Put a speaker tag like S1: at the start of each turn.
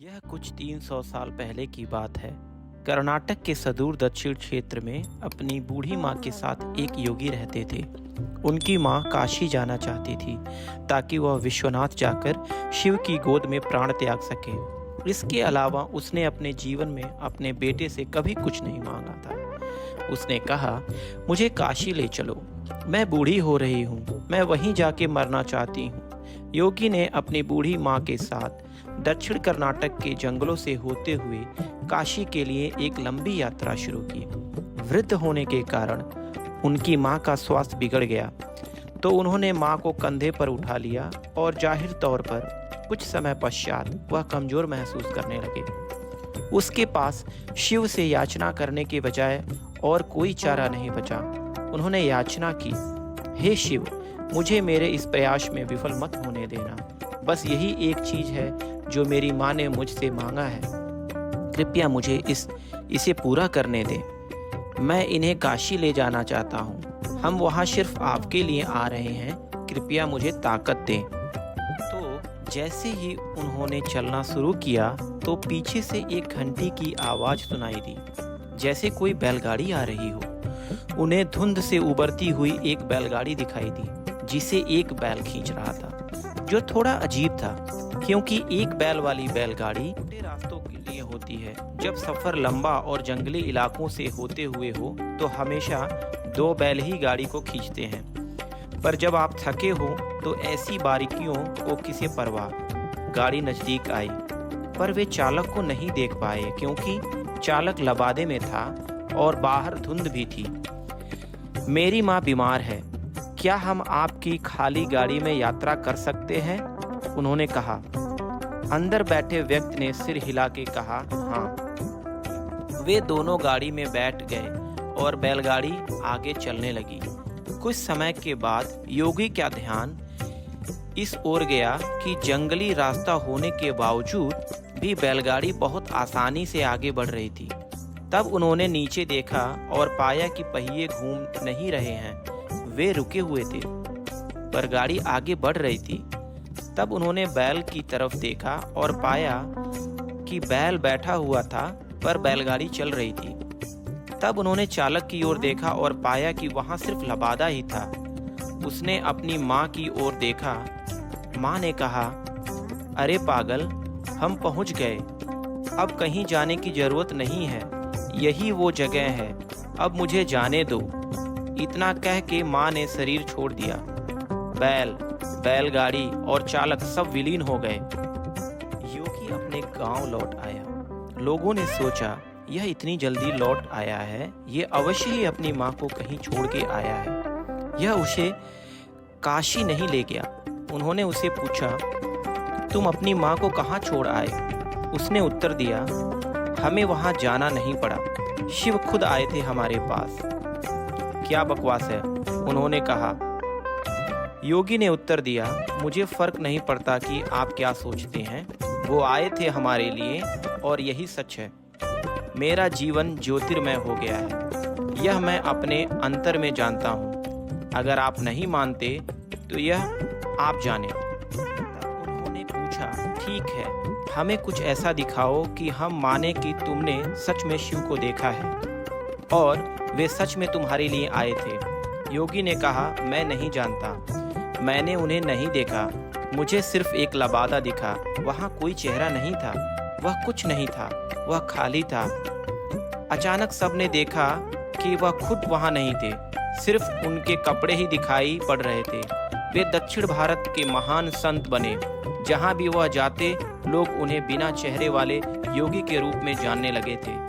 S1: यह कुछ 300 साल पहले की बात है। कर्नाटक के सुदूर दक्षिण क्षेत्र में अपनी बूढ़ी माँ के साथ एक योगी रहते थे। उनकी माँ काशी जाना चाहती थी ताकि वह विश्वनाथ जाकर शिव की गोद में प्राण त्याग सके। इसके अलावा उसने अपने जीवन में अपने बेटे से कभी कुछ नहीं मांगा था। उसने कहा, मुझे काशी ले चलो, मैं बूढ़ी हो रही हूँ, मैं वहीं जाके मरना चाहती हूँ। योगी ने अपनी बूढ़ी माँ के साथ दक्षिण कर्नाटक के जंगलों से होते हुए काशी के लिए एक लंबी यात्रा शुरू की। वृद्ध होने के कारण उनकी माँ का स्वास्थ्य बिगड़ गया, तो उन्होंने माँ को कंधे पर उठा लिया और जाहिर तौर पर कुछ समय पश्चात वह कमजोर महसूस करने लगे। उसके पास शिव से याचना करने के बजाय और कोई चारा नहीं बचा। उन्होंने याचना की, हे शिव, मुझे मेरे इस प्रयास में विफल मत होने देना। बस यही एक चीज है जो मेरी माँ ने मुझसे मांगा है। कृपया मुझे इसे पूरा करने दें। मैं इन्हें काशी ले जाना चाहता हूँ। हम वहाँ सिर्फ आपके लिए आ रहे हैं। कृपया मुझे ताकत दें। तो जैसे ही उन्होंने चलना शुरू किया तो पीछे से एक घंटी की आवाज सुनाई दी, जैसे कोई बैलगाड़ी आ रही हो। उन्हें धुंध से उबरती हुई एक बैलगाड़ी दिखाई दी जिसे एक बैल खींच रहा था, जो थोड़ा अजीब था क्योंकि एक बैल वाली बैलगाड़ी छोटे रास्तों के लिए होती है। जब सफर लंबा और जंगली इलाकों से होते हुए हो तो हमेशा दो बैल ही गाड़ी को खींचते हैं, पर जब आप थके हो तो ऐसी बारीकियों को किसे परवाह। गाड़ी नजदीक आई, पर वे चालक को नहीं देख पाए क्योंकि चालक लबादे में था और बाहर धुंध भी थी। मेरी माँ बीमार है, क्या हम आपकी खाली गाड़ी में यात्रा कर सकते हैं? उन्होंने कहा। अंदर बैठे व्यक्ति ने सिर हिला के कहा, हाँ। वे दोनों गाड़ी में बैठ गए और बैलगाड़ी आगे चलने लगी। कुछ समय के बाद योगी का ध्यान इस ओर गया कि जंगली रास्ता होने के बावजूद भी बैलगाड़ी बहुत आसानी से आगे बढ़ रही थी। तब उन्होंने नीचे देखा और पाया कि पहिए घूम नहीं रहे हैं, वे रुके हुए थे, पर गाड़ी आगे बढ़ रही थी। तब उन्होंने बैल की तरफ देखा और पाया कि बैल बैठा हुआ था पर बैलगाड़ी चल रही थी। तब उन्होंने चालक की ओर देखा और पाया कि वहां सिर्फ लबादा ही था। उसने अपनी माँ की ओर देखा। माँ ने कहा, अरे पागल, हम पहुंच गए, अब कहीं जाने की जरूरत नहीं है, यही वो जगह है, अब मुझे जाने दो। इतना कह के माँ ने शरीर छोड़ दिया। बैलगाड़ी और चालक सब विलीन हो गए। योगी अपने गांव लौट आया। लोगों ने सोचा, यह इतनी जल्दी लौट आया है, ये अवश्य ही अपनी माँ को कहीं छोड़ के आया है। यह उसे काशी नहीं ले गया। उन्होंने उसे पूछा, तुम अपनी माँ को कहाँ छोड़ आए? उसने उत्तर दिया, हमें वहाँ जाना नहीं पड़ा, शिव खुद आए थे हमारे पास। क्या बकवास है, उन्होंने कहा। योगी ने उत्तर दिया, मुझे फर्क नहीं पड़ता कि आप क्या सोचते हैं, वो आए थे हमारे लिए और यही सच है। मेरा जीवन ज्योतिर्मय हो गया है, यह मैं अपने अंतर में जानता हूँ। अगर आप नहीं मानते तो यह आप जाने। उन्होंने पूछा, ठीक है, हमें कुछ ऐसा दिखाओ कि हम माने कि तुमने सच में शिव को देखा है और वे सच में तुम्हारे लिए आए थे। योगी ने कहा, मैं नहीं जानता, मैंने उन्हें नहीं देखा, मुझे सिर्फ एक लबादा दिखा। वहाँ कोई चेहरा नहीं था, वह कुछ नहीं था, वह खाली था। अचानक सबने देखा कि वह खुद वहाँ नहीं थे, सिर्फ उनके कपड़े ही दिखाई पड़ रहे थे। वे दक्षिण भारत के महान संत बने। जहाँ भी वह जाते, लोग उन्हें बिना चेहरे वाले योगी के रूप में जानने लगे थे।